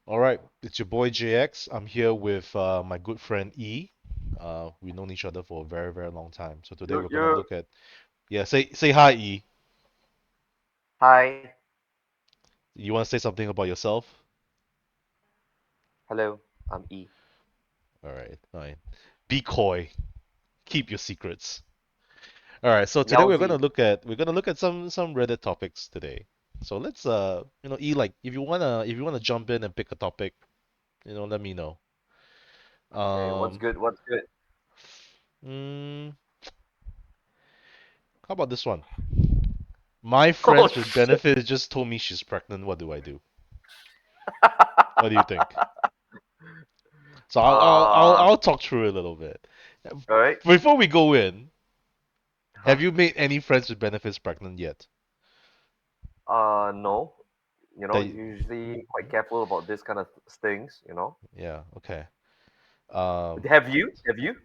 All right, it's your boy JX. I'm here with my good friend E. We've known each other for a very, very long time. So today we're gonna You. look at yeah, say hi E. Hi. You want to say something about yourself? Hello. I'm E. All right, fine. Be coy. Keep your secrets. All right, so today Yowzy. we're gonna look at some Reddit topics today. So let's E, like if you wanna jump in and pick a topic, let me know. Okay. What's Um good? What's good? mm, how about this one? My Oh friends with shit. benefits just told me she's pregnant. What do I do? What do you think? So Uh. I'll talk through it a little bit. All right. Before we go in, Huh? have you made any friends with benefits pregnant yet? No. That Usually quite careful about this kind of things. yeah, okay. Um, Have you? Have you?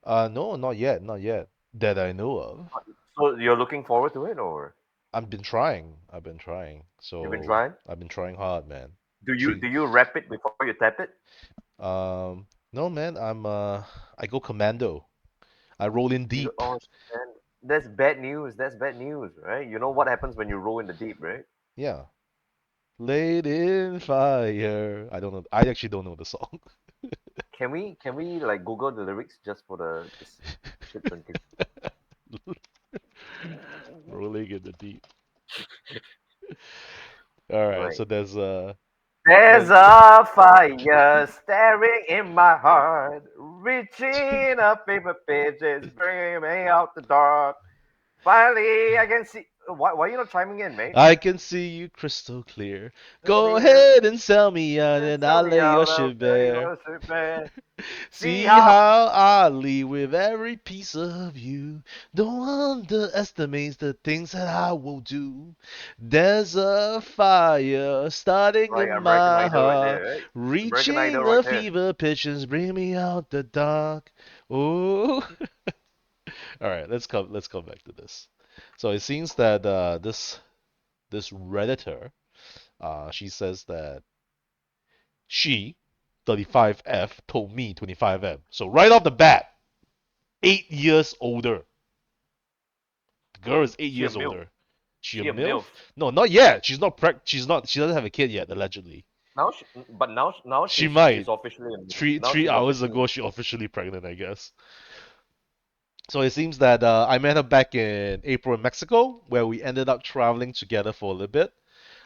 no, not yet, not yet. That I know of. So you're looking forward to it, or I've been trying. I've been trying. you've been So trying? I've been trying hard, man. Do you Three. do you wrap it before you tap it? No, man. I go commando. I roll in You go, deep. oh, man, that's bad news. That's bad news, right? You know what happens when you roll in the deep, right? Yeah. Laid in fire. I don't know. I actually don't know the song. Can we like Google the lyrics just for the shits and gigs? Rolling in the deep. All right, Right. so there's There's like a fire staring in my heart, reaching up paper pages, bringing me out the dark. Finally, I can see. Why are you not chiming in, mate? I can see you crystal clear. Go Clear. ahead and sell me out, Then and tell I'll me lay your out of shit there you bare. worship man. See See how. how I leave with every piece of you. Don't underestimate the things that I will do. There's a fire starting Right, in American my Idol right heart, there, right? American Idol reaching right a there. fever pitch and bring me out the dark. Oh. All right, let's come back to this. So it seems that this redditor, she says that she 35F told me 25M. So right off the bat, 8 years older. The girl is eight She a years milf. older. She a She a milf? milf. No, not yet. She's not preg. She's not. She doesn't have a kid yet. Allegedly, But now she she's might. officially a milf. Three Now three she's hours officially a ago, milf. she officially pregnant. I guess. So it seems that I met her back in April in Mexico, where we ended up traveling together for a little bit.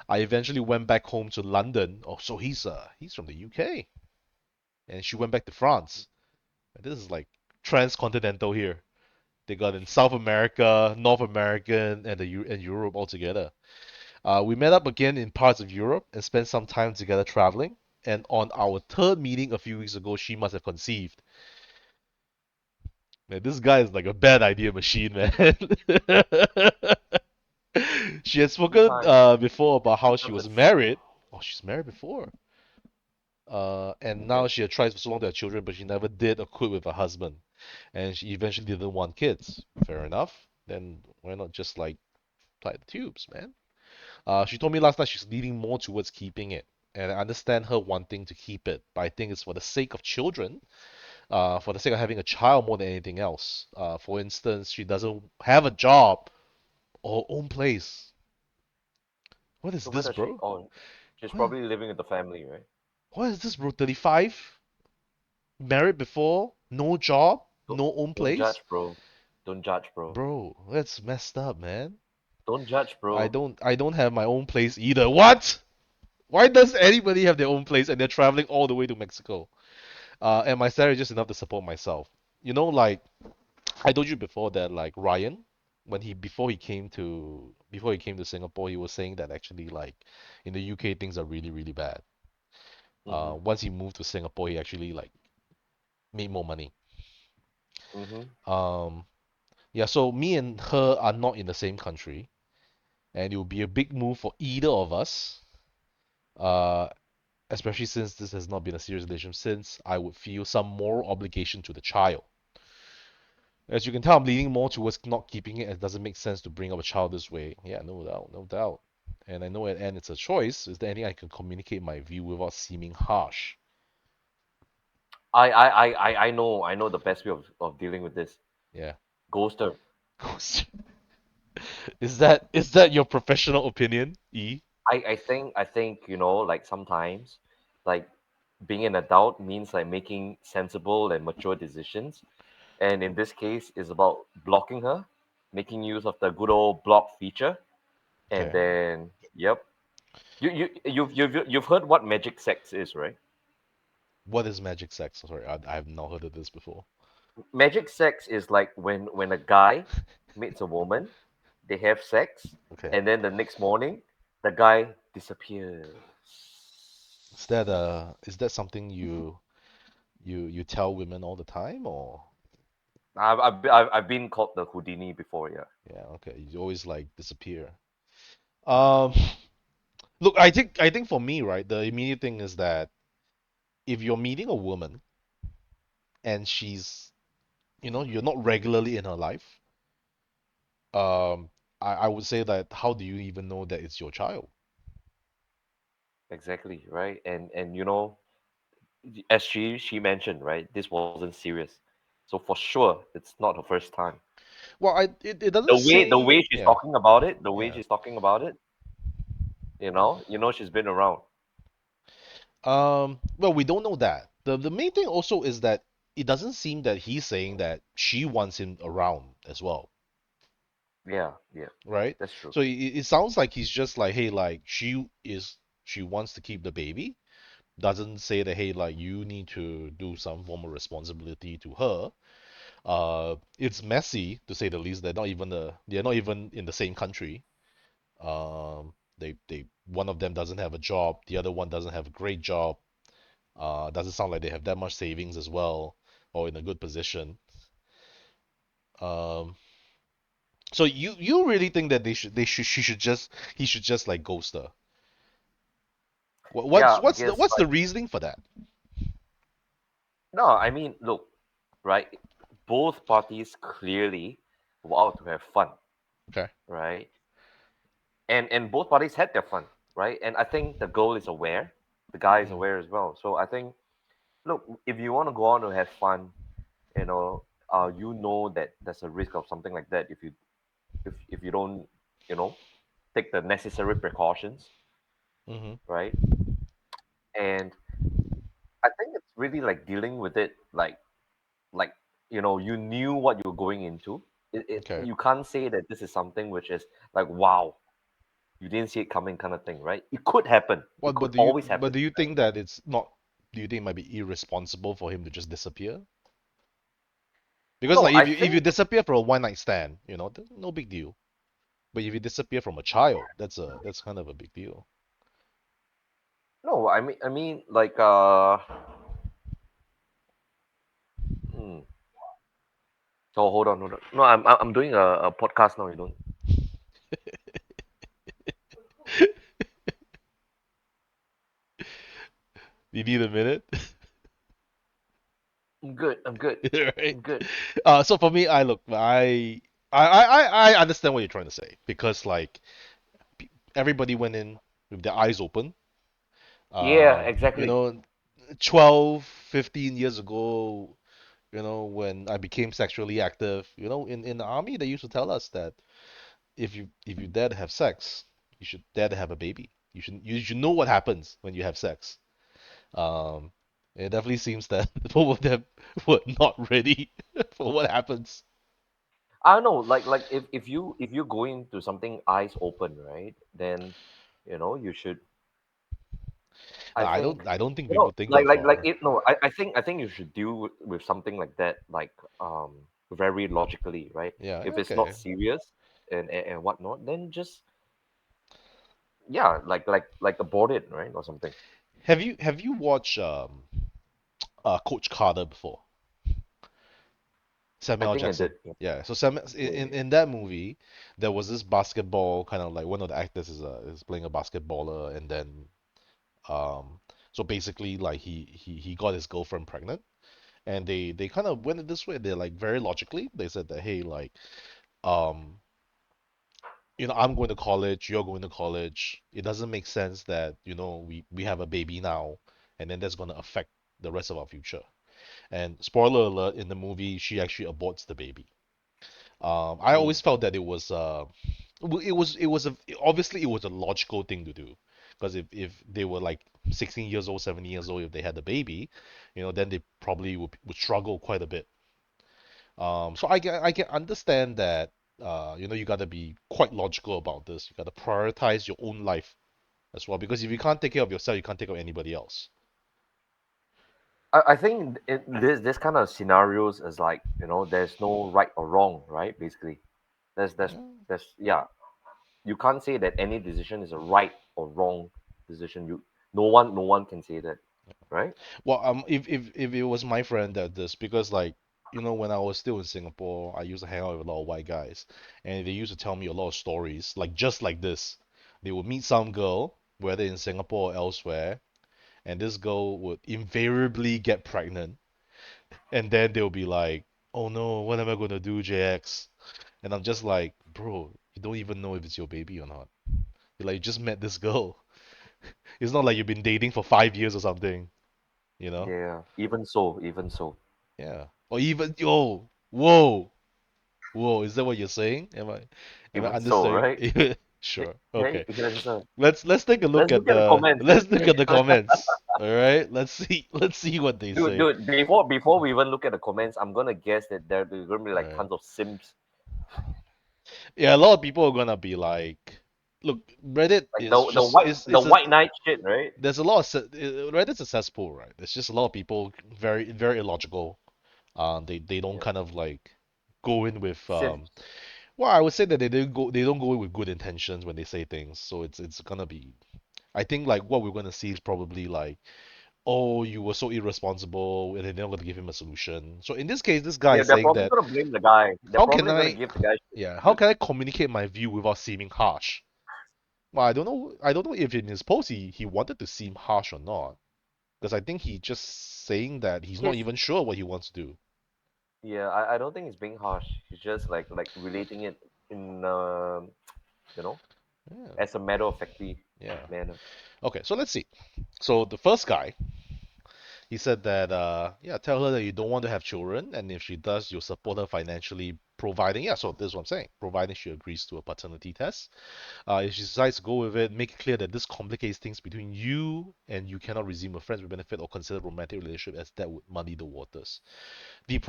I eventually went back home to London. Oh, so he's from the UK, and she went back to France. This is like transcontinental here. They got in South America, North American, and Europe all together. We met up again in parts of Europe and spent some time together traveling. And on our third meeting a few weeks ago, she must have conceived. Man, this guy is like a bad idea machine, man. She had Two spoken times. before about Two how she times a was charm. married. Oh, she's married before. And Okay. now she had tried for so long to have children, but she never did or could with her husband. And she eventually didn't want kids. Fair enough. Then why not just like tie the tubes, man? She told me last night she's leaning more towards keeping it. And I understand her wanting to keep it, but I think it's for the sake of children, for the sake of having a child more than anything else. For instance, she doesn't have a job or own place. What is So where this, does she? bro? Oh, she's What, probably living with the family, right? what is this, bro? 35? Married before? No job? Don't, No own don't place? judge, bro. Don't judge, bro. Bro, that's messed up, man. Don't judge, bro. I don't have my own place either. What? Why does anybody have their own place and they're traveling all the way to Mexico? And my salary is just enough to support myself. Like I told you before that like Ryan, when he before he came to Singapore, he was saying that actually like in the UK things are really really bad. Mhm. Once he moved to Singapore, he actually like made more money. Mhm. Um, yeah, so me and her are not in the same country, and it will be a big move for either of us. Uh, Especially since this has not been a serious relationship, since I would feel some moral obligation to the child. As you can tell, I'm leaning more towards not keeping it. It doesn't make sense to bring up a child this way. Yeah, no doubt, no doubt. And I know at end it's a choice. Is there anything I can communicate my view without seeming harsh? I know the best way of dealing with this. Yeah. Ghost her. Is that your professional opinion, E? I think like sometimes, like being an adult means like making sensible and mature decisions, and in this case, is about blocking her, making use of the good old block feature, and Okay. then yep, you've heard what magic sex is, right? What is magic sex? Sorry, I have not heard of this before. Magic sex is like when a guy meets a woman, they have sex, Okay. and then the next morning, the guy disappears. Is that something you tell women all the time or I've been called the Houdini before, yeah. yeah, okay. You always like disappear. Um Look, I think for me, right, the immediate thing is that if you're meeting a woman and you're not regularly in her life, um, I would say that how do you even know that it's your child? Exactly, right? And as she mentioned, right, this wasn't serious. So for sure, it's not her first time. Well, it The doesn't way say, she's yeah, talking about it, the way yeah. she's talking about it, she's been around. Well, we don't know that. The main thing also is that it doesn't seem that he's saying that she wants him around as well, Yeah, yeah, right? that's true. So it sounds like he's just like, hey, like she wants to keep the baby. Doesn't say that, hey, like you need to do some form of responsibility to her. It's messy to say the least. They're not even in the same country. They one of them doesn't have a job, the other one doesn't have a great job. Doesn't sound like they have that much savings as well, or in a good position. Um, so you really think that he should just like ghost her? Yeah, What's the reasoning for that? no, I mean, look, right? Both parties clearly were out to have fun, Okay. right? And both parties had their fun, right? And I think the girl is aware, the guy is Hmm. aware as well. So I think, look, if you want to go on to have fun, you know that there's a risk of something like that if you don't, you know, take the necessary precautions, Hmm. right? And I think it's really like dealing with it like you knew what you were going into. Okay. You can't say that this is something which is like wow, you didn't see it coming kind of thing, right? It could happen. It What? could But always happen. do you think that it's not? Do you think it might be irresponsible for him to just disappear? Because No, like I if you think disappear for a one night stand, no big deal. But if you disappear from a child, that's kind of a big deal. no, I mean like hmm. Oh, hold on. No, I'm doing a podcast now. You don't. You need a minute, I'm good. I'm good. right? I'm good. So for me, I understand what you're trying to say because like everybody went in with their eyes open. Yeah, You exactly. know, 12, 15 years ago, when I became sexually active, in the army, they used to tell us that if you dare to have sex, you should dare to have a baby. You should know what happens when you have sex. Um, it definitely seems that both of them were not ready for what happens. I don't know. Like if you go into something eyes open, right? Then, you should. I I think don't I don't think people think that like far. it. No, I think you should deal with something like that, like very logically, right? Yeah, If it's not okay. serious and whatnot, then just yeah, like abort it, right, or something. Have you watched Coach Carter before? I Samuel L. think I did. Jackson. Yeah, Yeah. So Sam yeah, in that movie, there was this basketball kind of like one of the actors is playing a basketballer, and then um so basically like he got his girlfriend pregnant, and they kind of went it this way. They're like very logically they said that, hey, like um I'm going to college, you're going to college. It doesn't make sense that, we have a baby now, and then that's going to affect the rest of our future. And spoiler alert, in the movie, she actually aborts the baby. I Mm. always felt that it was obviously it was a logical thing to do, because if they were like 16 years old, 17 years old, if they had a baby, then they probably would struggle quite a bit. So I can understand that, you got to be quite logical about this. You got to prioritize your own life as well, because if you can't take care of yourself, you can't take care of anybody else. I think this kind of scenarios is like, there's no right or wrong, right? Basically, there's there's Yeah. there's yeah. You can't say that any decision is a right or wrong decision. No one can say that, right? Well, if it was my friend that this, because like, when I was still in Singapore, I used to hang out with a lot of white guys, and they used to tell me a lot of stories, like just like this. They would meet some girl, whether in Singapore or elsewhere, and this girl would invariably get pregnant, and then they'll be like, "Oh no, what am I gonna do, JX?" And I'm just like, "Bro, you don't even know if it's your baby or not. You like you just met this girl. It's not like you've been dating for 5 years or something, you know?" Yeah. Even so. Yeah. Or even, yo, whoa, whoa, is that what you're saying? Am I Even so, understanding? right? Sure. Okay. Okay. Even so. Let's take a look Let's at look at the the comments. let's look at the comments. All right. Let's see what they say. Dude, before we even look at the comments, I'm gonna guess that there's gonna be All like right. tons of sims. Yeah, a lot of people are gonna be like, look, Reddit Like is just the is a white knight shit, right? there's a lot of Reddit's a cesspool, right? There's just a lot of people very very illogical. They don't Yeah. kind of like go in with Sims. well, I would say that they don't go in with good intentions when they say things. So it's gonna be, I think, like what we're gonna see is probably like, oh, you were so irresponsible, and then they're not gonna give him a solution. So in this case, this guy Yeah, is they're saying probably that, gonna blame the guy. They're how can probably gonna I give the guy shit. yeah, how Dude. can I communicate my view without seeming harsh? Well, I don't know if in his post he wanted to seem harsh or not, because I think he just saying that he's not He's even sure what he wants to do. Yeah, I don't think he's being harsh. He's just like relating it in you know, Yeah. as a matter of factly Yeah. manner. Okay, so let's see. So the first guy, he said that, yeah, tell her that you don't want to have children, and if she does, you'll support her financially, providing, yeah, so this is what I'm saying, providing she agrees to a paternity test. If she decides to go with it, make it clear that this complicates things between you, and you cannot resume a friends with benefit or consider romantic relationship, as that would muddy the waters. The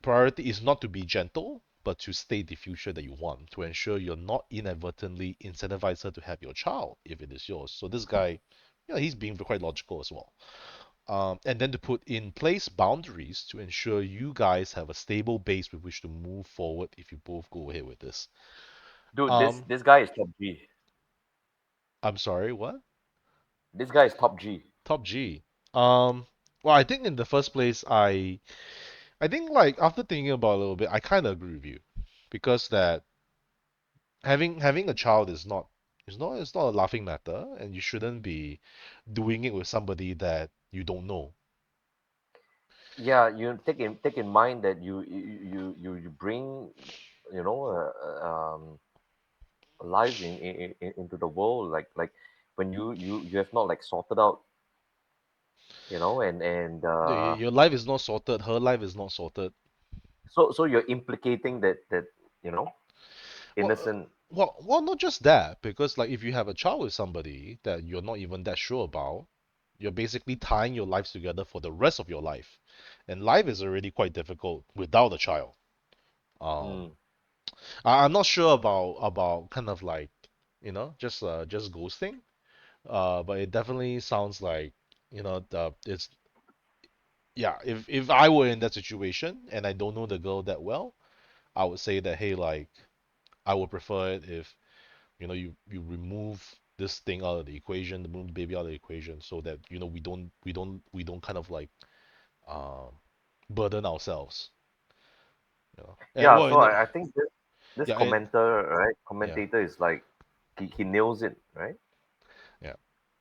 priority is not to be gentle, but to state the future that you want, to ensure you're not inadvertently incentivize her to have your child if it is yours. So this guy, he's being quite logical as well. And then to put in place boundaries to ensure you guys have a stable base with which to move forward if you both go ahead with this. Dude, this Um, this guy is top G. I'm sorry, what? This guy is top G. Top G. Um, well, I think in the first place, I think like after thinking about it a little bit, I kind of agree with you, because that having a child is not a laughing matter, and you shouldn't be doing it with somebody that you don't know. Yeah, you take in mind that you bring, you know, lives into the world, like when you have not like sorted out, and Your life is not sorted, her life is not sorted. so you're implicating that you know Well, innocent. not just that, because like if you have a child with somebody that you're not even that sure about, you're basically tying your lives together for the rest of your life, and life is already quite difficult without a child. Um, Mm. I'm not sure about kind of like, just ghosting. But it definitely sounds like, it's yeah. If I were in that situation and I don't know the girl that well, I would say that, hey, like, I would prefer it if, you remove this thing out of the equation, remove the baby out of the equation, so that, we don't kind of like, um burden ourselves, and Yeah, well, so I think this yeah, yeah, commentator is like he nails it, right? yeah.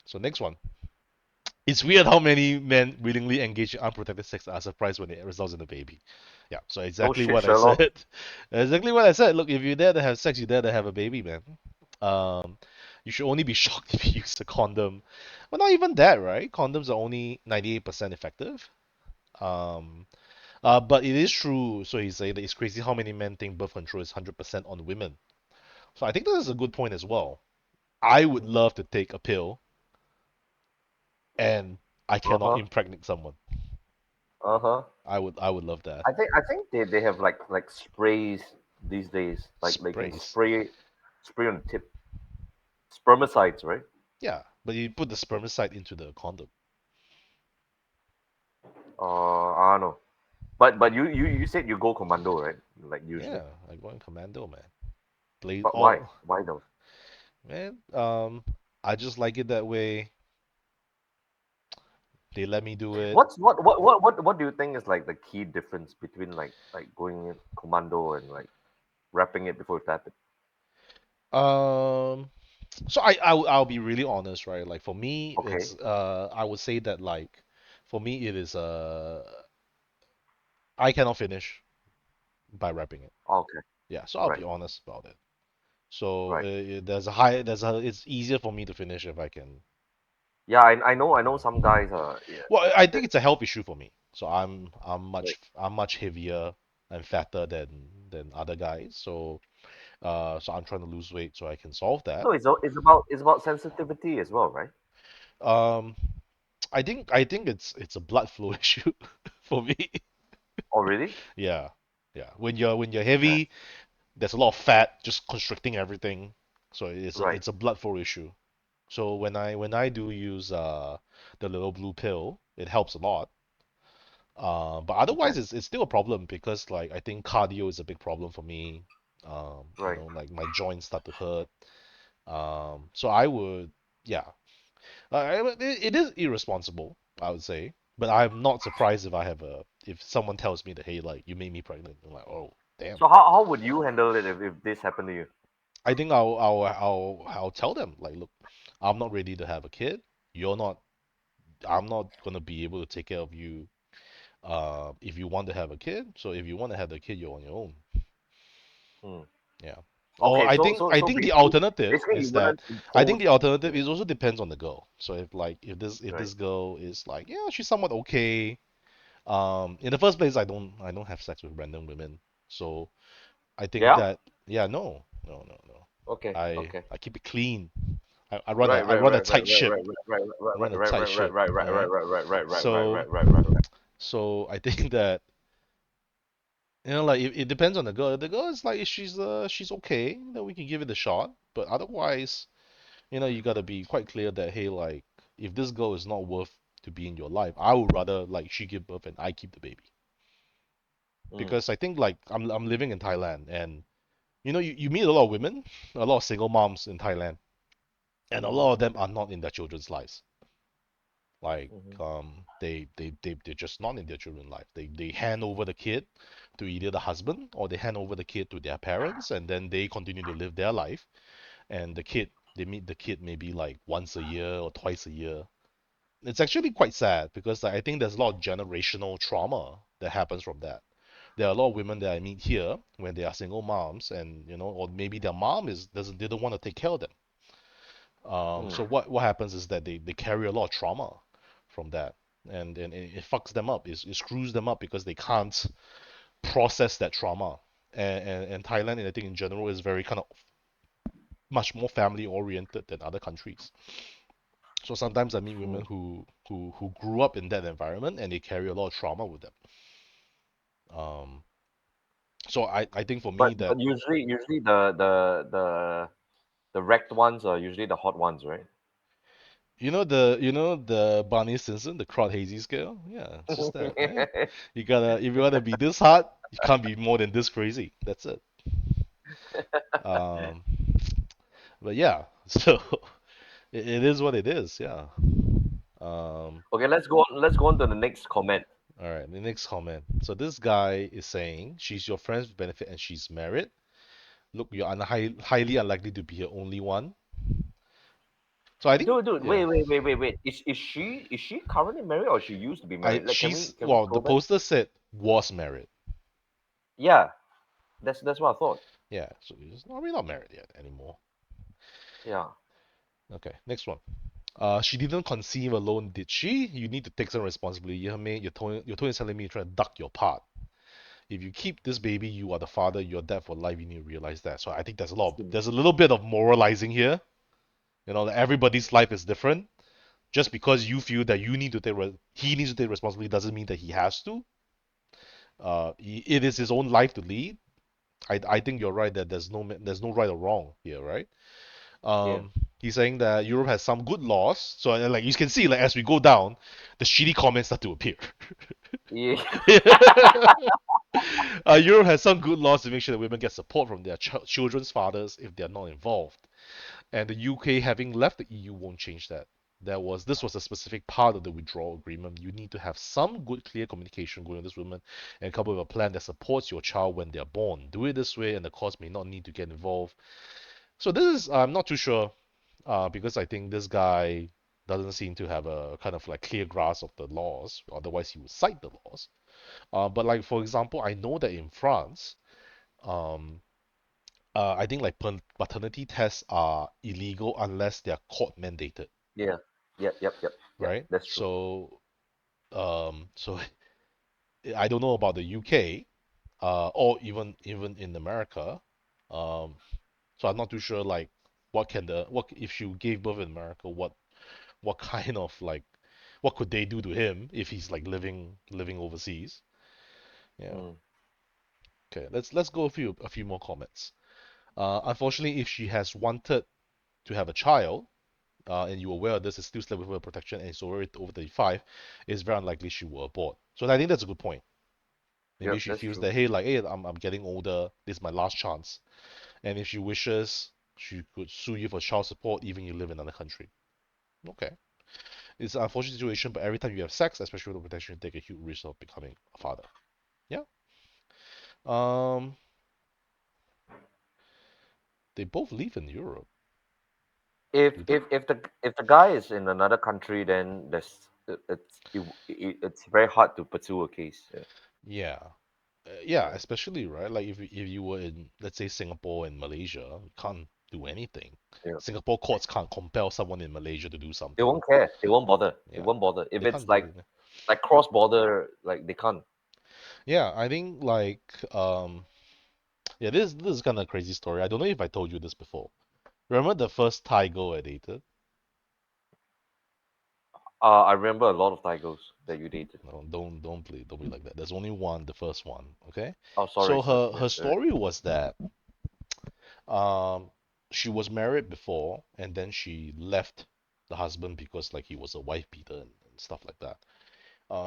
So next one. It's weird how many men willingly engage in unprotected sex are surprised when it results in a baby. Yeah, so No exactly shit, what I Sherlock. said. Exactly what I said. Look, if you're there to have sex, you're there to have a baby, man. Um, you should only be shocked if you use a condom. Well, not even that, right? Condoms are only 98% effective. Um, but it is true. So he said that it's crazy how many men think birth control is 100% on women. So I think that is a good point as well. I would love to take a pill and I Uh cannot huh. impregnate someone. Uh huh. I would love that. I think they have like sprays these days. Like they can Sprays. spray on the tip. Spermicides, right? Yeah, but you put the spermicide into the condom. I don't know. But you said you go commando, right? Like usually. Yeah, like going commando, man. Blaze But why? all, Why though? man. I just like it that way. They let me do it. What do you think is like the key difference between like going in commando and like wrapping it before you tap it? Um, so I'll be really honest, right? Like for me, Okay. it's I would say that like for me it is I cannot finish by wrapping it. Okay. Yeah, so I'll Right. be honest about it. So Right. it's easier for me to finish if I can. Yeah, I know Yeah. some guys yeah, Well, I that, think it's a health issue for me. So right. I'm much heavier and fatter than other guys. So I'm trying to lose weight so I can solve that. No, it's about sensitivity as well, right? Um, I think it's a blood flow issue for me. Oh, really? Yeah, yeah. When you're Okay. heavy, there's a lot of fat just constricting everything. So Right. it's a blood flow issue. So when I do use the little blue pill, it helps a lot. But Okay. otherwise, it's still a problem because like I think cardio is a big problem for me. Right. Like my joints start to hurt. So I would, yeah, it is irresponsible, I would say. But I'm not surprised if someone tells me that hey, like you made me pregnant. I'm like, oh, damn. So how would you handle it if this happened to you? I think I'll tell them like, look, I'm not ready to have a kid. You're not. I'm not gonna be able to take care of you. If you want to have a kid, so if you want to have the kid, you're on your own. Hmm. Yeah. Or Okay, I so think so I so think the basically alternative basically you is that wouldn't I think impose. the alternative Yeah. is also depends on the girl. So if Right. this girl is like, yeah, she's somewhat okay. In the first place, I don't have sex with random women. So I think Yeah. that yeah, no. Okay. I Okay. I keep it clean. Right. I Right. run a Right. Right. tight Right. ship. Right. Right. I run a Right. tight Right. Right. ship. Right. All Right. Right. right. Right. Right. Right. Right. Right. Right. So Right. Right. Right. Right. so I think that like it depends on the girl. If the girl is like she's okay, then we can give it a shot. But otherwise, you gotta be quite clear that hey, like if this girl is not worth to be in your life, I would rather like she give birth and I keep the baby. Mm. Because I think like I'm living in Thailand and you meet a lot of women, a lot of single moms in Thailand, and a Mhm. lot of them are not in their children's lives. Like Mhm. they're just not in their children's life. They hand over the kid to either the husband or they hand over the kid to their parents and then they continue to live their life. And they meet the kid maybe like once a year or twice a year. It's actually quite sad because like, I think there's a lot of generational trauma that happens from that. There are a lot of women that I meet here when they are single moms and or maybe their mom is doesn't didn't want to take care of them. Mm. So what happens is that they carry a lot of trauma from that, and it fucks them up. It screws them up because they can't process that trauma. And Thailand, I think in general, is very kind of much more family oriented than other countries. So sometimes I meet women Mm. who grew up in that environment and they carry a lot of trauma with them. Um, so I think for me But that usually the wrecked ones are usually the hot ones, right? the Barney Stinson, the crowd hazy scale. Yeah, it's just that, man. If you wanna be this hot, you can't be more than this crazy. That's it. Um, but yeah, so it is what it is. Yeah. Um, Okay, let's go on to the next comment. all right. The next comment. So this guy is saying she's your friend's benefit and she's married. Look, you're highly unlikely to be her only one. So I think, Dude, yeah, wait. Is she currently married or she used to be married? Like, can we well, the go back? poster said was married. Yeah, that's what I thought. Yeah, so he's not, we're not married yet anymore. Yeah. Okay, next one. She didn't conceive alone, did she? You need to take some responsibility. Your tone is telling me you're trying to duck your part. If you keep this baby, you are the father, you're dead for life. You need to realize that. So I think there's a little bit of moralizing here. You know, that everybody's life is different. Just because you feel that you need to he needs to take responsibility doesn't mean that he has to. It is his own life to lead. I think you're right that there's no right or wrong here, right? Yeah. Um, he's saying that Europe has some good laws. So like you can see, like as we go down, the shitty comments start to appear. Yeah. Europe has some good laws to make sure that women get support from their children's fathers if they are not involved. And the UK, having left the EU, won't change that. This was a specific part of the withdrawal agreement. You need to have some good, clear communication going with this woman and come up with a plan that supports your child when they're born. Do it this way, and the court may not need to get involved. So this is I'm not too sure, because I think this guy doesn't seem to have a kind of like clear grasp of the laws. Otherwise, he would cite the laws. But like for example, I know that in France, um, I think like paternity tests are illegal unless they are court mandated, Yeah. Yep. Yep. Yep. Yep. right? That's true. So I don't know about the UK, or even in America. Um, so I'm not too sure like what if you gave birth in America, what kind of like what could they do to him if he's like living overseas? Yeah. Mm. Okay, let's go a few more comments. Unfortunately, if she has wanted to have a child, and you're aware of this, is still slept with her protection and is already over 35, it's very unlikely she will abort. So I think that's a good point. Maybe Yep. she That's feels true. that hey, I'm getting older, this is my last chance, and if she wishes, she could sue you for child support even you live in another country. Okay, it's an unfortunate situation, but every time you have sex, especially with protection, you take a huge risk of becoming a father. Yeah. Um, they both live in Europe. If Do they? if if the if the guy is in another country, then it's very hard to pursue a case. Yeah. Yeah. Yeah, Yeah. especially right, like if you were in, let's say, Singapore and Malaysia, you can't do anything. Yeah. Singapore courts can't compel someone in Malaysia to do They something. won't care. They won't bother. They Yeah, won't bother. If they can't it's do anything. like cross border, like they can't. Yeah, I think like yeah, this is kind of a crazy story. I don't know if I told you this before. Remember the first Thai girl I dated? I remember a lot of Tigers that you dated. No, don't be like that. There's only one, the first one, okay? Oh, sorry, So sir. her Yeah, sorry. story was that um she was married before and then she left the husband because like he was a wife beater and stuff like that.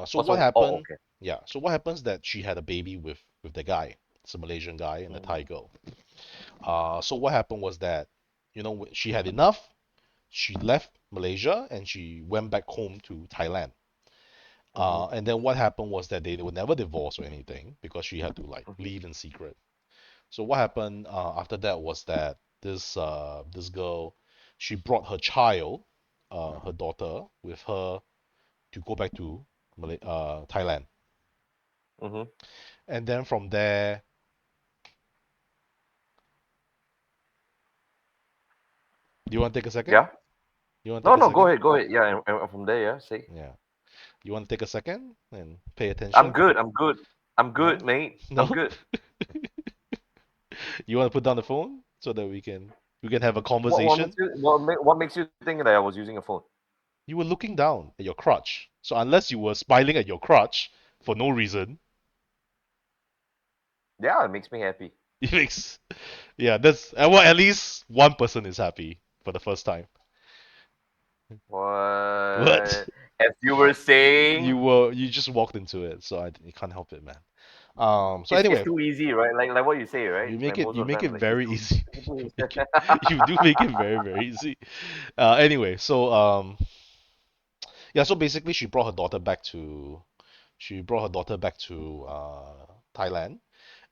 So what Also, oh, happened? okay. Yeah, so what happens that she had a baby with the guy. It's a Malaysian guy and a Mm-hmm. Thai girl. So what happened was that, she had enough. She left Malaysia and she went back home to Thailand. Mm-hmm. And then what happened was that they were never divorced or anything because she had to like Mm-hmm. leave in secret. So what happened after that was that this girl, she brought her child, her daughter, with her to go back to Thailand. Mm-hmm. And then from there, do you want to take a second? Yeah. You want to No, take a no. Go second? ahead. Go ahead. Yeah, and from there, yeah. See, Yeah. You want to take a second and pay I'm attention? good. I'm good. I'm No? good, mate. I'm No? good. You want to put down the phone so that we can have a What makes conversation? what makes you think that I was using a phone? You were looking down at your crotch. So unless you were smiling at your crotch for no reason, Yeah, it makes me happy. it makes yeah, that's well, at least one person is happy for the first time. What? What? As you were saying, You just walked into it, so you can't help it, man. So it's anyway, too easy, right? Like what you say, right? you make Like it most you of the make it time, like it's very too easy. You easy. make it you do make it very very easy. Anyway, so yeah, so basically she brought her daughter back to Thailand,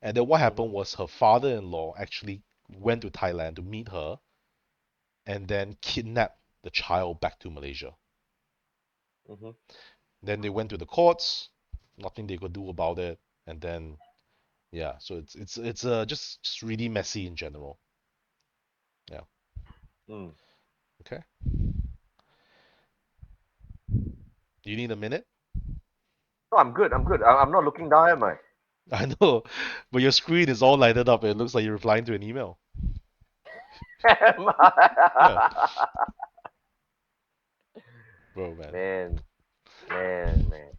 and then what Mhm. happened was her father-in-law actually went to Thailand to meet her and then kidnapped the child back to Malaysia. Mhm. Then they went to the courts, nothing they could do about it, and then Yeah, so it's just really messy in general. Yeah. Hmm. Okay. Do you need a minute? No, I'm good. I'm good. I'm not looking down at my. I know, but your screen is all lighted up. It looks like you're replying to an email. Yeah, bro, man. man, man.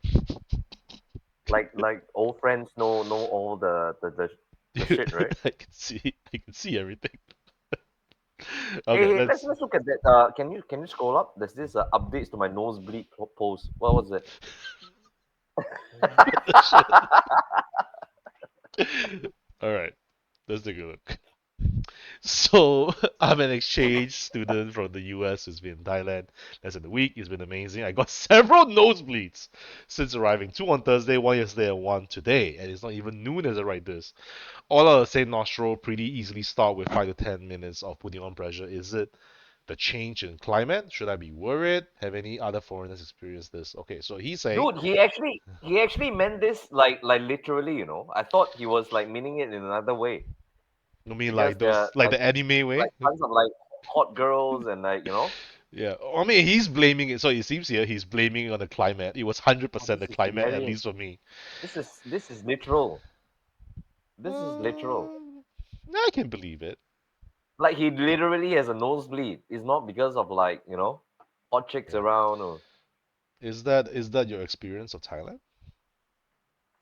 Like old friends know all the Dude, shit, right? I can see everything. Hey, Okay, hey, let's let's. let's look at that. Can you scroll up? There's this updates to my nosebleed post. What was it? What the shit? All right, let's take a look. So, I'm an exchange student from the US who's been in Thailand less than a week. It's been amazing. I got several nosebleeds since arriving. Two on Thursday, one yesterday, and one today. And it's not even noon as I write this. All out of the same nostril, pretty easily start with 5 to 10 minutes of putting on pressure. Is it the change in climate? Should I be worried? Have any other foreigners experienced this? Okay, so he's saying, Dude, he actually meant this like literally. I thought he was like meaning it in another way I mean, because like there are those, like the anime like way. tons of like hot girls and Yeah, I mean, he's blaming it. So it seems here he's blaming it on the climate. It was oh, 100% this the is climate, at hilarious. least for me. This is literal. This is literal. Um, I can believe it. Like he literally has a nosebleed. It's not because of like hot chicks Yeah. around or Is that your experience of Thailand?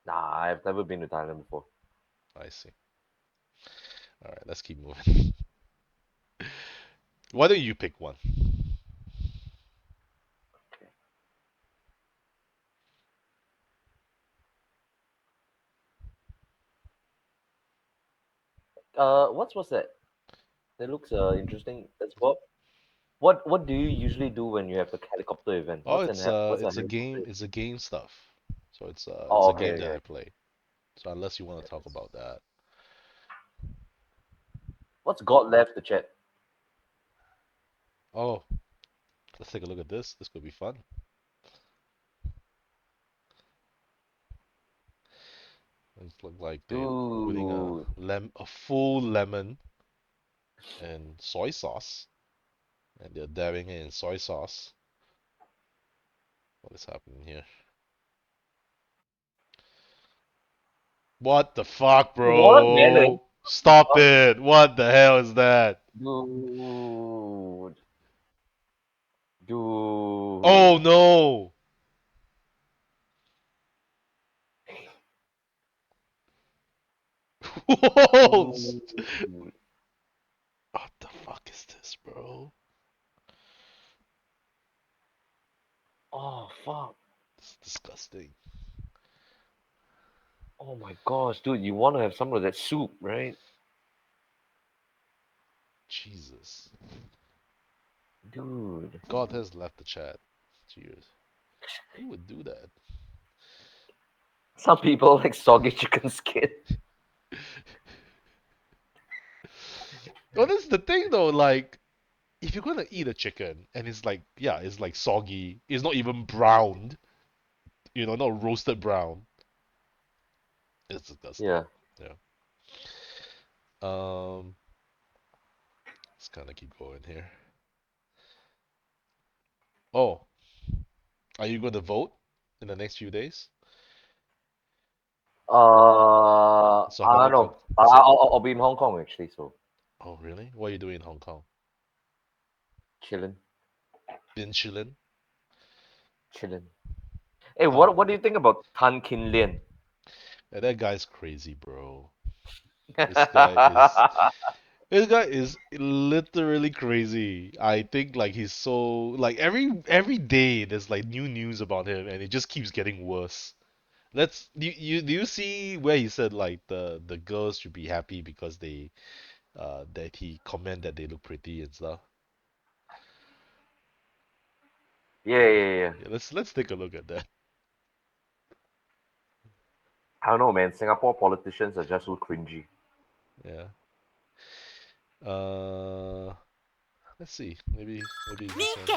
nah. I've never been to Thailand before. I see. All right, let's keep moving. Why don't you pick one? What's that? That looks interesting. That's what do you usually do when you have a helicopter event? Oh, What's a it's a helicopter game. event? It's a game stuff. So it's Oh, a okay, game that okay. I play. So unless you want to talk Yes. about that. What's God left to chat? Oh, let's take a look at this. This could be fun. It look like they're putting Dude. a full lemon and soy sauce, and they're dabbing it in soy sauce. What is happening here? What the fuck, Watermelon? bro? Stop Huh? it! What the hell is that? Dude. Oh Dude. no! Whoa! Dude. What the fuck is this, bro? Oh, fuck. It's disgusting. Oh my gosh, dude, you want to have some of that soup, right? Jesus. Dude. God has left the chat. Cheers. Who would do that? Some people like soggy chicken skin. Well, that's the thing though. Like, if you're gonna eat a chicken and it's like, yeah, it's like soggy. It's not even browned. Not roasted brown. It's disgusting. Yeah. Yeah. Um, let's kind of keep going here. Oh, are you going to vote in the next few days? So how I don't about know. so? I'll be in Hong Kong actually, so Oh, really? What are you doing in Hong Kong? chilling, Been chilling? chilling. Hey, Oh, what do you think about Tan Kin Lian? yeah, that guy's crazy, bro. This guy is this guy is literally crazy. I think like he's so like every day there's like new news about him and it just keeps getting worse. Do you see where he said like the girls should be happy because that he comment that they look pretty and stuff. Yeah, yeah, yeah. Yeah, let's take a look at that. I don't know, man. Singapore politicians are just so cringy. Yeah. Uh, let's see. Maybeนี่this one. แก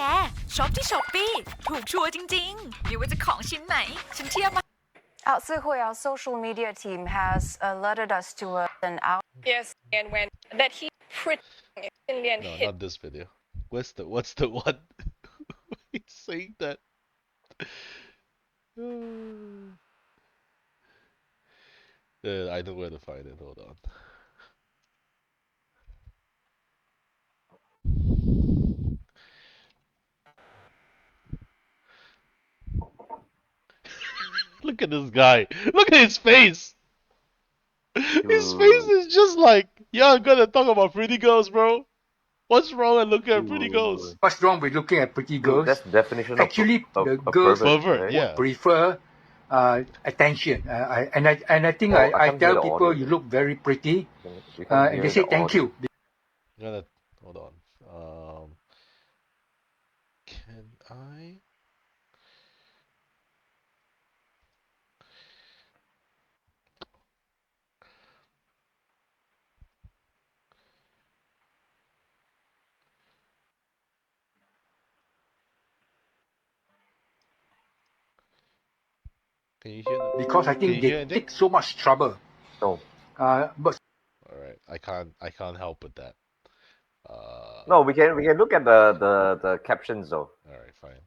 ช็อปที่ช้อปปี้ถูกชัวร์จริงๆไม่ว่าจะของชิ้นไหนฉันเทียบมา our social media team has alerted us to an out. Yes, and when that he pretty Indian No, hit. not this video. What's the one? He's saying that. I know where to find it. Hold on. Look at this guy. Look at his face. His face Dude, is just like, yeah, I'm gonna talk about pretty girls, bro. What's wrong with looking at pretty girls? dude, What's wrong with looking at pretty dude. That's girls? the definition of Actually, the a girls pervert, Pervert, right? yeah. prefer attention. And I think Oh, I I can't hear tell the audio. people you look very pretty, We can't and they hear the say thank audio. you. I'm gonna hold on. Can I? Can you hear the? Because I Can think you they hear anything? take so much trouble. No, But All right, I can't help with that. no. We can look at the captions though. All right, fine.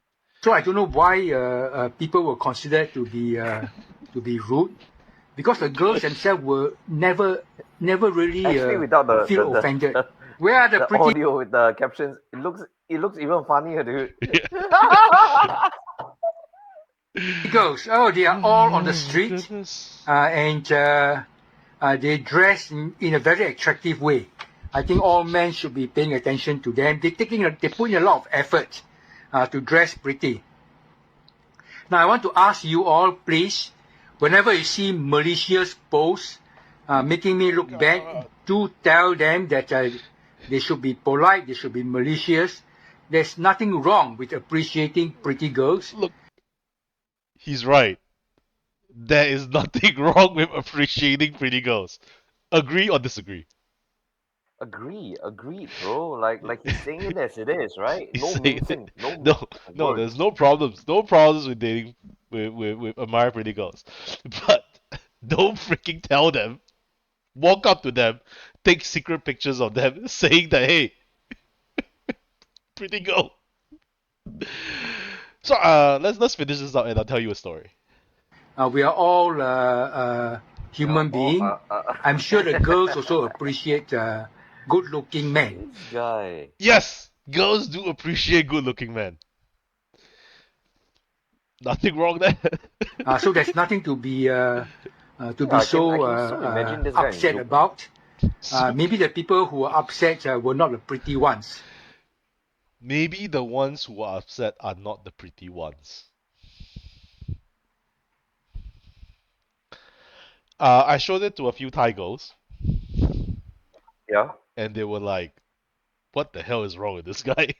so I don't know why people were considered to be rude, because the girls themselves were never really Actually, without feel offended. Where are the the pretty audio with the captions, it looks even funnier, dude. girls? Oh, they are all on the Oh my street, goodness. and they dress in a very attractive way. I think all men should be paying attention to them. They put in a lot of effort to dress pretty. Now I want to ask you all, please, whenever you see malicious posts making me look bad, God. do tell them that they should be polite, they should be malicious. There's nothing wrong with appreciating pretty girls. Look, he's right. There is nothing wrong with appreciating pretty girls. Agree or disagree? Agreed, bro. Like he's saying it as it is, right? He's No saying it. mincing, no No, mincing of no, words. there's no problems with dating with admire pretty girls. But don't freaking tell them. Walk up to them, take secret pictures of them, saying that hey, pretty girl. So let's finish this up and I'll tell you a story. We are all Yeah. human Oh, beings. I'm sure the girls also appreciate good-looking men. this guy. Yes, girls do appreciate good-looking men. Nothing wrong there. So there's nothing to Yeah, be I so can so imagine this guy in upset Joker. about. So Maybe the people who were upset were not the pretty ones. maybe the ones who are upset are not the pretty ones. I showed it to a few Thai girls, Yeah. and they were like, "What the hell is wrong with this guy?"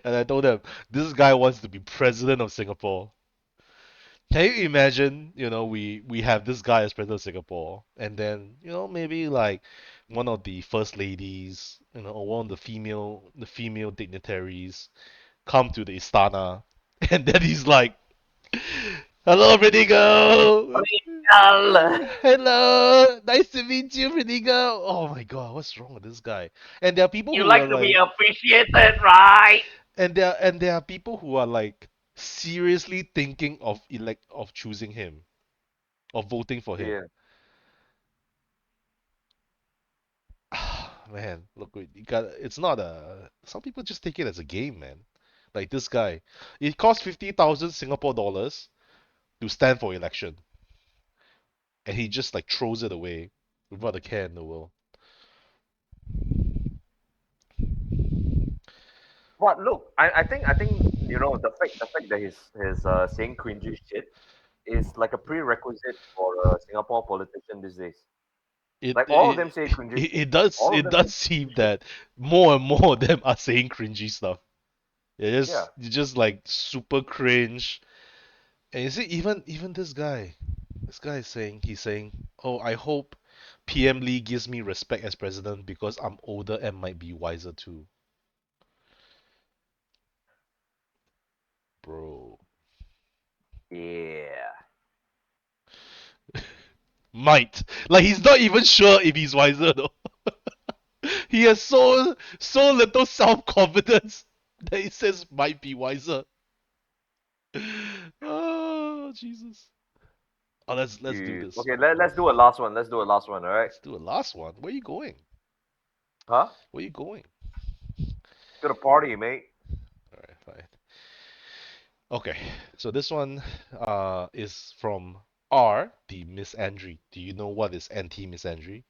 And I told them, "This guy wants to be president of Singapore." Can you imagine? We have this guy as president of Singapore, and then maybe like one of the first ladies, or one of the female dignitaries come to the istana, and then he's like, "Hello, pretty girl. Original. Hello, nice to meet you, pretty girl." Oh my god, what's wrong with this guy? And there are people You who are like to be like, appreciated, right? and there are people who are like seriously thinking of choosing him, of voting for him. Yeah. Man, look, you got it's not a. Some people just take it as a game, man. Like this guy, it costs 50,000 Singapore dollars to stand for election, and he just like throws it away without a care in the world. But look, I think the fact that he's saying cringy shit is like a prerequisite for a Singapore politician these days. It Like all of them it, say cringy it shit. it does All of it them say does cringy seem shit. that more and more of them are saying cringy stuff. Yeah. You just like super cringe. And you see, even this guy is saying he's saying, "Oh, I hope PM Lee gives me respect as president because I'm older and might be wiser too." Bro, Yeah. Might. Like he's not even sure if he's wiser though. He has so little self-confidence that he says might be wiser. Oh Jesus. Oh, let's do Dude. this. Okay, let's do a last one. Let's do a last one, alright? Let's do a last one. Where are you going? Huh? Where are you going? To the party, mate. All right, fine. Okay, so this one is from R, the Miss Andre. Do you know what is anti Miss Andre?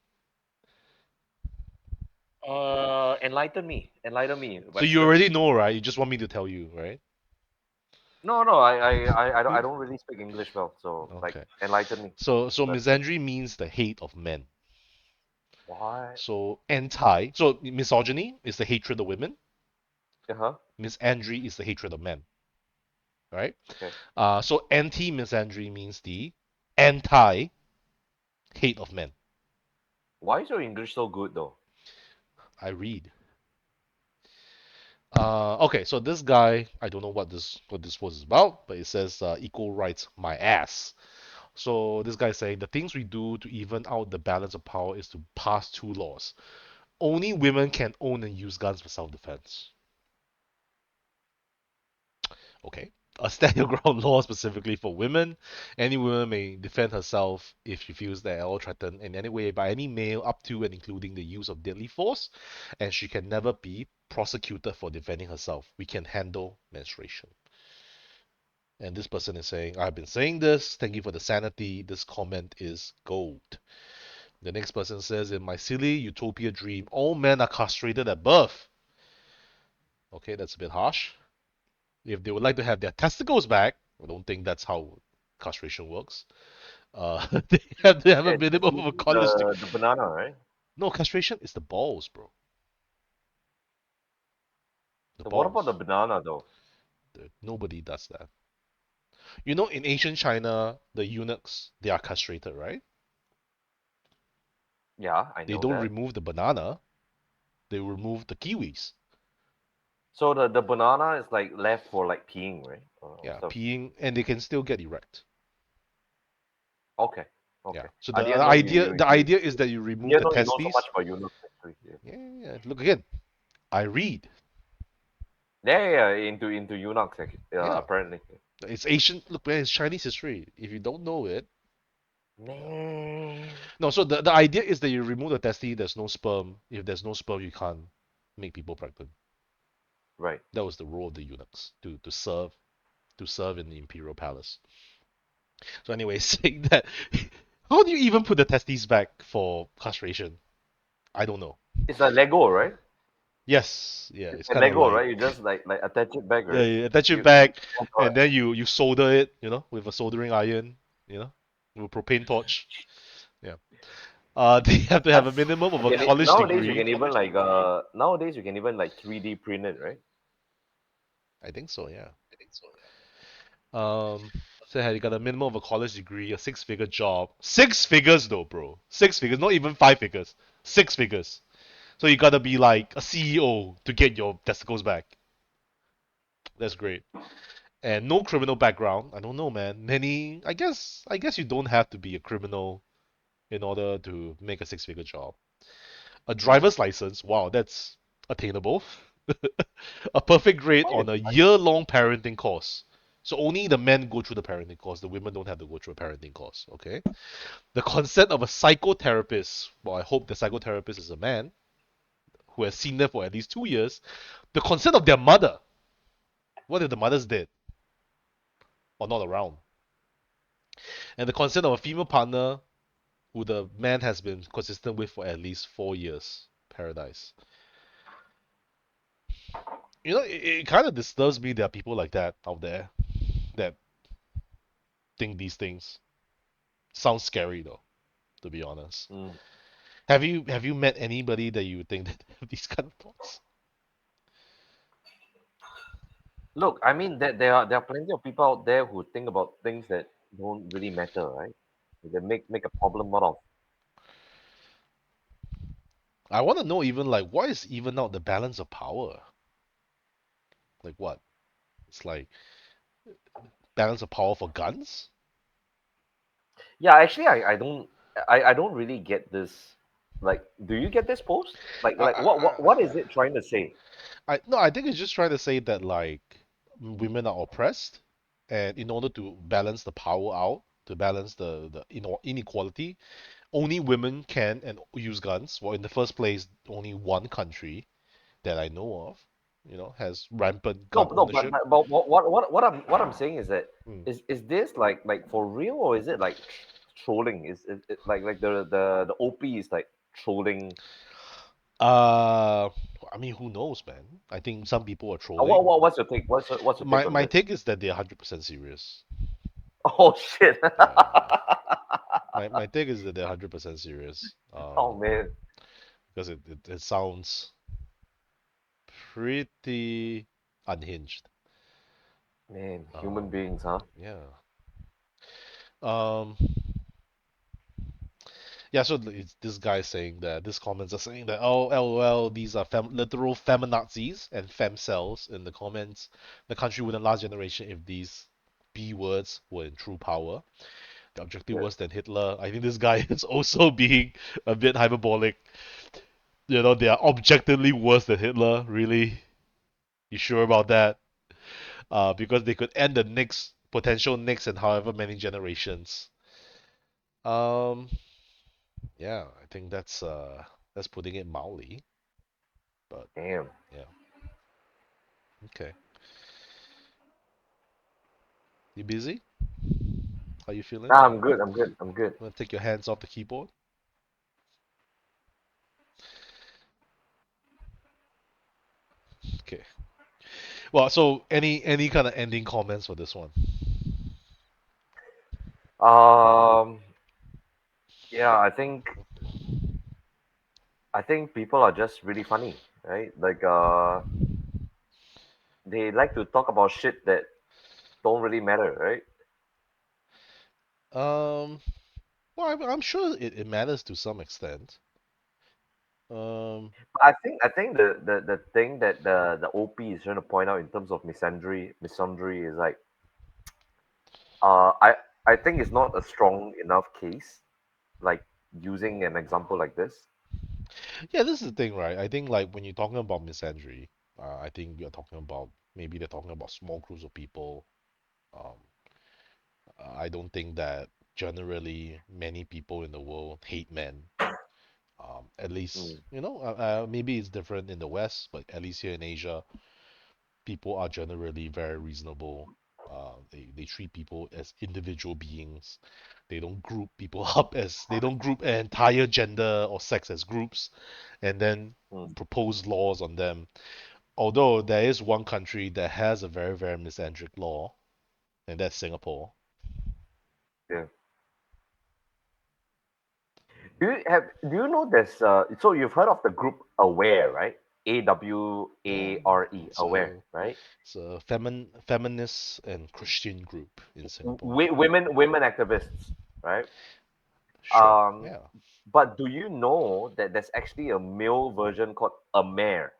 Enlighten me. Enlighten me, So you Webster. already know, right? You just want me to tell you, right? No, no, I don't really speak English well, so like Okay. enlighten me. So Let's see. misandry means the hate of men. What? So misogyny is the hatred of women. Uh-huh. Misandry is the hatred of men, right? Okay. So anti-misandry means the anti-hate of men. Why is your English so good though? I read. Okay, so this guy, I don't know what this post is about, but it says equal rights, my ass. So this guy is saying the things we do to even out the balance of power is to pass two laws. Only women can own and use guns for self-defense. Okay. A stand your ground law specifically for women. Any woman may defend herself if she feels that or threatened in any way by any male up to and including the use of deadly force, and she can never be prosecuted for defending herself. We can handle menstruation. And this person is saying, I've been saying this. Thank you for the sanity. This comment is gold. The next person says, in my silly utopia dream, all men are castrated at birth. Okay, that's a bit harsh. If they would like to have their testicles back, I don't think that's how castration works. They have to have a It's minimum of a eating college degree. the banana, right? No, castration is the balls, bro. The So what about the balls. banana though? Nobody does that. You know, in ancient China, the eunuchs, they are castrated, right? Yeah, I They know don't that. remove the banana, they remove the kiwis. So the banana is like left for like peeing, right? Yeah, So peeing, and they can still get erect. okay, Yeah. okay. So I the, didn't the know idea the idea is that you remove didn't the know you know so much testes. about eunuchs actually. Yeah. Yeah, yeah, yeah. Look again. I read. Yeah, yeah, yeah, into eunuchs actually, Yeah. apparently. It's ancient. Look, man, it's Chinese history. If you don't know it, yeah. Man. No. So the idea is that you remove the testes. There's no sperm. If there's no sperm, you can't make people pregnant. Right. That was the role of the eunuchs to serve in the imperial palace. So anyway, saying that, how do you even put the testes back for castration? I don't know. It's like Lego, right? Yes, yeah, It's it's like kind of Lego, like right? You just like attach it back, yeah, right? you attach it You back, oh god. and then you solder it, with a soldering iron, with a propane torch. Yeah. They have to have a That's minimum of you a can college nowadays you degree. can even like nowadays you can even like 3D print it, right? I think so, yeah. Um, so you got a minimum of a college degree, a six-figure job. Six figures though, bro. Six figures, not even five figures. Six figures. So you gotta be like a CEO to get your testicles back. That's great. And no criminal background. I don't know, man. I guess you don't have to be a criminal in order to make a six-figure job. A driver's license, wow, that's attainable. A perfect grade Why is on a year-long parenting course. So only the men go through the parenting course. The women don't have to go through a parenting course. Okay. The consent of a psychotherapist. Well, I hope the psychotherapist is a man who has seen them for at least 2 years. The consent of their mother. What if the mother's dead or not around? And the consent of a female partner who the man has been consistent with for at least 4 years. Paradise. It kind of disturbs me there are people like that out there that think these things. Sounds scary though, to be honest. mm. Have you met anybody that you think that have these kind of thoughts? Look, I mean that there are plenty of people out there who think about things that don't really matter, right? They make a problem out of. I want to know even like what is even out the balance of power? Like what? It's like balance of power for guns? Yeah, actually I don't I don't really get this. Like, do you get this post? I, What is it trying to say? no, I think it's just trying to say that like women are oppressed, and in order to balance the power out, to balance the inequality, only women can and use guns. Well, in the first place, only one country that I know of, has rampant No, gun no, but ownership. what I'm saying is that Hmm. is this like for real, or is it like trolling? Is it like the OP is like trolling? Uh, I mean, who knows, man? I think some people are trolling. What's your take? What's your take on My this? take is that they're 100% serious. Oh shit! Yeah. My take is that they're 100% serious. Oh man, Because it sounds pretty unhinged. man, human Um, beings, huh? yeah. Um, yeah, so this guy saying that, this comments are saying that, oh, LOL, these are literal feminazis and femcells in the comments. The country wouldn't last generation if these B words were in true power. They're objectively Yeah. worse than Hitler. I think this guy is also being a bit hyperbolic. They are objectively worse than Hitler. Really? You sure about that? Because they could end the next potential next and however many generations. Um, yeah, I think that's putting it mildly, but Damn. yeah, okay. You busy? How you feeling? Nah, I'm good. I'm good. I'm good. Want to take your hands off the keyboard? Okay. Well, so any kind of ending comments for this one? Um. Yeah, I think people are just really funny, right? Like they like to talk about shit that don't really matter, right? Um, well, I'm sure it matters to some extent. Um, I think the thing that the OP is trying to point out in terms of misandry is like uh I I think it's not a strong enough case, like using an example like this. yeah, this is the thing, right? I think like when you're talking about misandry, I think we are talking about maybe they're talking about small groups of people. Um, I don't think that generally many people in the world hate men. At least, Mm, maybe it's different in the West, but at least here in Asia, people are generally very reasonable. They treat people as individual beings. They don't group an entire gender or sex as groups and then mm, propose laws on them. Although there is one country that has a very, very misandric law, and that's Singapore. yeah. Do you know there's so you've heard of the group Aware, right? Yeah. AWARE, It's Aware, a right? it's a feminist and Christian group in Singapore. Women activists, right? Sure. Um, Yeah. but do you know that there's actually a male version called a mare,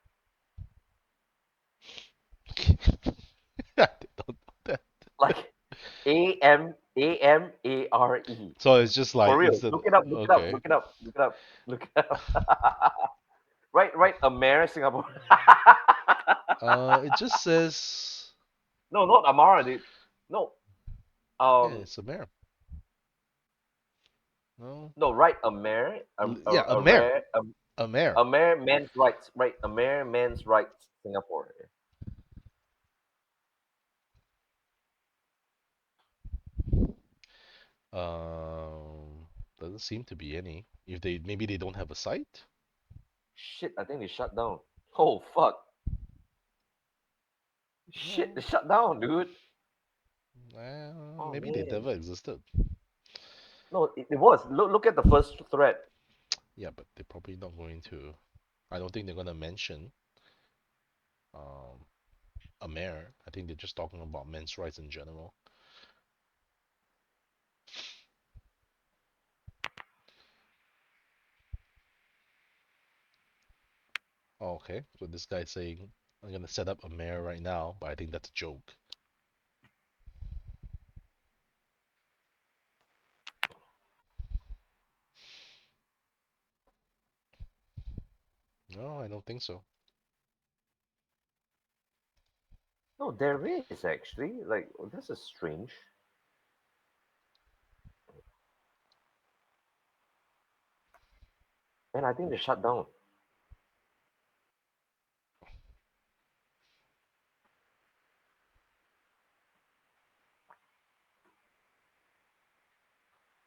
I don't know that. like AMARE? So it's just For like real, instead. look it up, look it up, Okay. look it up, look it up, look it up. Right, a mare, Singapore. It just says No, not Amara, dude. No, yeah, um, it's a mare. No. no, right, a mare, Yeah, a a mare. rare, A mare. a mare, men's rights, right? A mare, men's rights, Singapore. Doesn't seem to be any. If they maybe they don't have a site. Shit, I think they shut down. Oh fuck. Shit, they No. shut down, dude. Oh Maybe they man. never existed. No, it was. Look at the first thread. Yeah, but they're probably not going to. I don't think they're gonna mention um a mare. I think they're just talking about men's rights in general. Oh, okay. So this guy's saying I'm gonna set up a mare right now, but I think that's a joke. No, I don't think so. No, there is actually. Like, this is strange. And I think they shut down.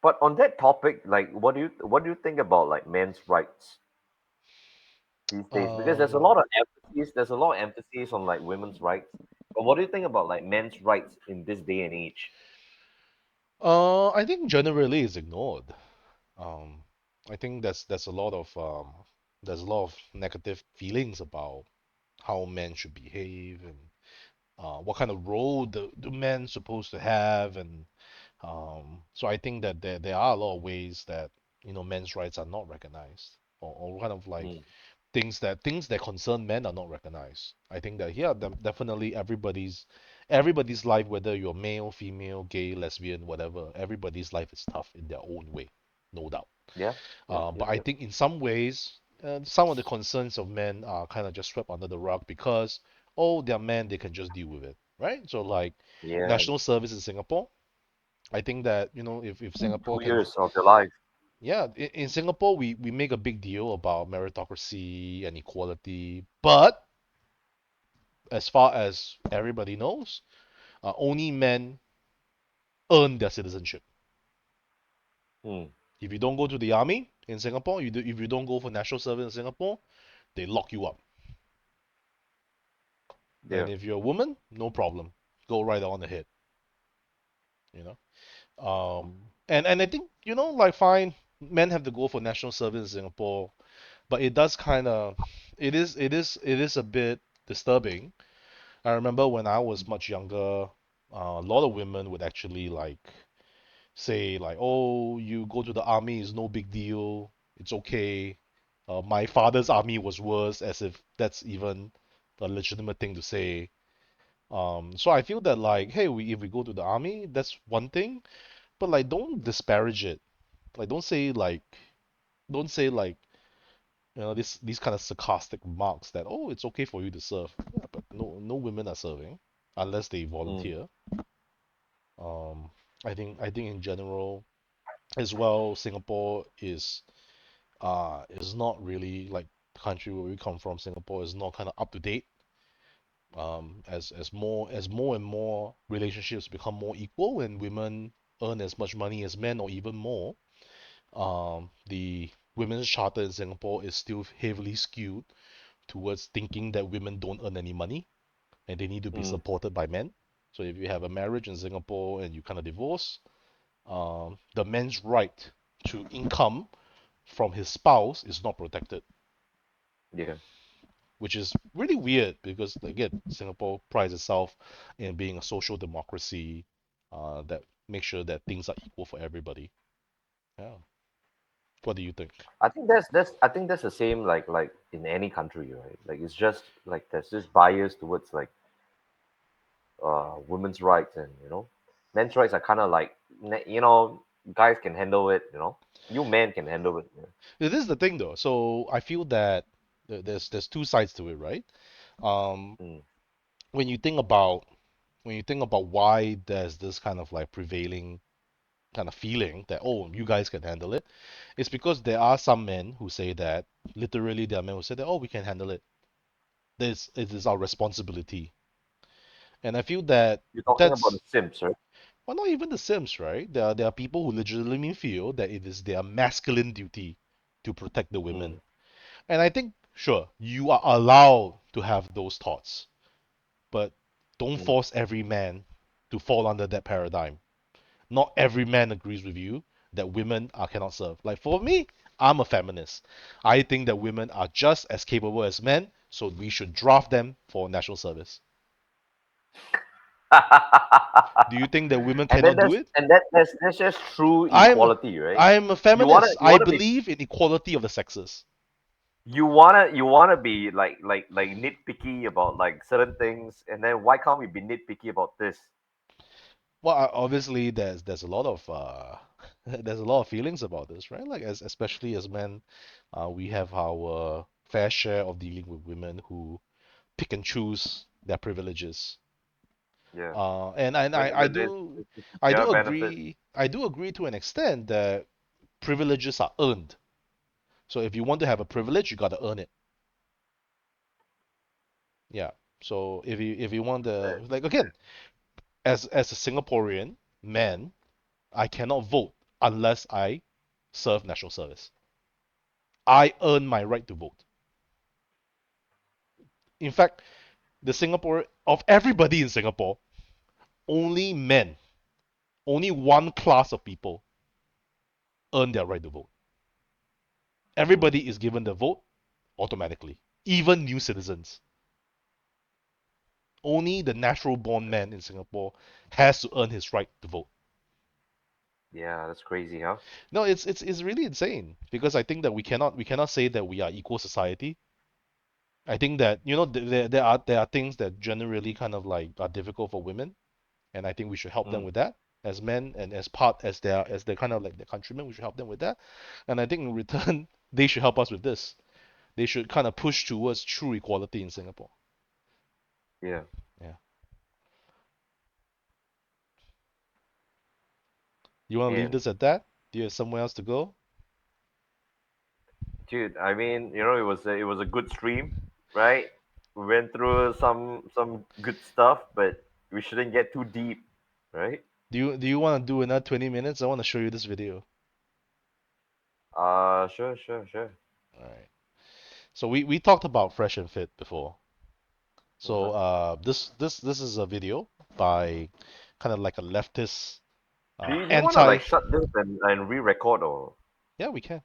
But on that topic, like, what do you think about like men's rights these days? Because there's a Um, lot of emphasis. There's a lot of emphasis on like women's rights. But what do you think about like men's rights in this day and age? I think generally it's ignored. Um, I think there's a lot of negative feelings about how men should behave and what kind of role the men supposed to have, and so I think that there are a lot of ways that men's rights are not recognized, or kind of like Mm, things that concern men are not recognized. I think that yeah, definitely everybody's life, whether you're male, female, gay, lesbian, whatever, everybody's life is tough in their own way, no doubt. yeah, yep, But yep, I yep. think in some ways, some of the concerns of men are kind of just swept under the rug because, oh, they're men, they can just deal with it, right? So like Yeah, national service in Singapore, I think that if Singapore two can, years of your life. yeah, in Singapore we make a big deal about meritocracy and equality, but as far as everybody knows, only men earn their citizenship. Mm, If you don't go to the army in Singapore, if you don't go for national service in Singapore, they lock you up. yeah. And if you're a woman, no problem. Go right on ahead, you know. And I think, like fine, men have to go for national service in Singapore, but it does kind of it is a bit disturbing. I remember when I was much younger, a lot of women would actually like say like, "Oh, you go to the army is no big deal. It's okay." My father's army was worse, as if that's even a legitimate thing to say. So I feel that like, hey, if we go to the army, that's one thing, but like don't disparage it. Like don't say like these kind of sarcastic remarks that it's okay for you to serve. Yeah, but no women are serving unless they Mm, volunteer. Um, I think in general as well, Singapore is not really like the country where we come from. Singapore is not kind of up to date. As more and more relationships become more equal and women earn as much money as men or even more, the women's charter in Singapore is still heavily skewed towards thinking that women don't earn any money and they need to be mm, supported by men. So if you have a marriage in Singapore and you kind of divorce, the man's right to income from his spouse is not protected, yeah. which is really weird because again, Singapore prides itself in being a social democracy that makes sure that things are equal for everybody. Yeah. What do you think? I think that's the same like in any country, right? Like it's just like there's this bias towards like women's rights, and men's rights are kind of like guys can handle it, you men can handle it. Yeah. This is the thing though. So I feel that there's two sides to it, right? Um, Mm, when you think about why there's this kind of like prevailing kind of feeling that you guys can handle it, it's because there are some men who say that literally there are men who say that we can handle it. This it is our responsibility, and I feel that you're talking about the that's Sims, right? well not even the Sims, right? There are people who legitimately feel that it is their masculine duty to protect the Mm, women. And I think, sure, you are allowed to have those thoughts, but don't mm. force every man to fall under that paradigm. Not every man agrees with you that women cannot serve. Like for me, I'm a feminist. I think that women are just as capable as men, so we should draft them for national service. Do you think that women and then cannot do it? that's just true I'm equality, right? I'm a You wanna feminist. you I wanna be believe in equality of the sexes. you wanna be like nitpicky about like certain things, and then why can't we be nitpicky about this? Well, obviously, there's a lot of there's a lot of feelings about this, right? Like especially as men, we have our fair share of dealing with women who pick and choose their privileges. Yeah. And When I when do it's I their do benefit. agree I do agree to an extent that privileges are earned. So if you want to have a privilege, you got to earn it. Yeah. So if you want Uh, the like again, as a Singaporean man, I cannot vote unless I serve national service. I earn my right to vote. In fact, the Singapore of everybody in Singapore, only men, only one class of people earn their right to vote. mm, Everybody is given the vote automatically, even new citizens. Only the natural born man in Singapore has to earn his right to vote. yeah, that's crazy, huh? No, it's really insane because I think that we cannot say that we are equal society. I think that there are things that generally kind of like are difficult for women, and I think we should help them Mm, with that as men and as their kind of like their countrymen. We should help them with that, and I think in return they should help us with this. They should kind of push towards true equality in Singapore. yeah. Yeah. You want to leave Man, this at that? Do you have somewhere else to go? dude, I mean, it was a good stream, right? We went through some good stuff, but we shouldn't get too deep, right? Do you want to do another 20 minutes? I want to show you this video. Sure, sure, sure. All right. So we talked about Fresh and Fit before. So Uh-huh. this is a video by kind of like a leftist Do you want to anti. like shut this and re-record or? Yeah, we can.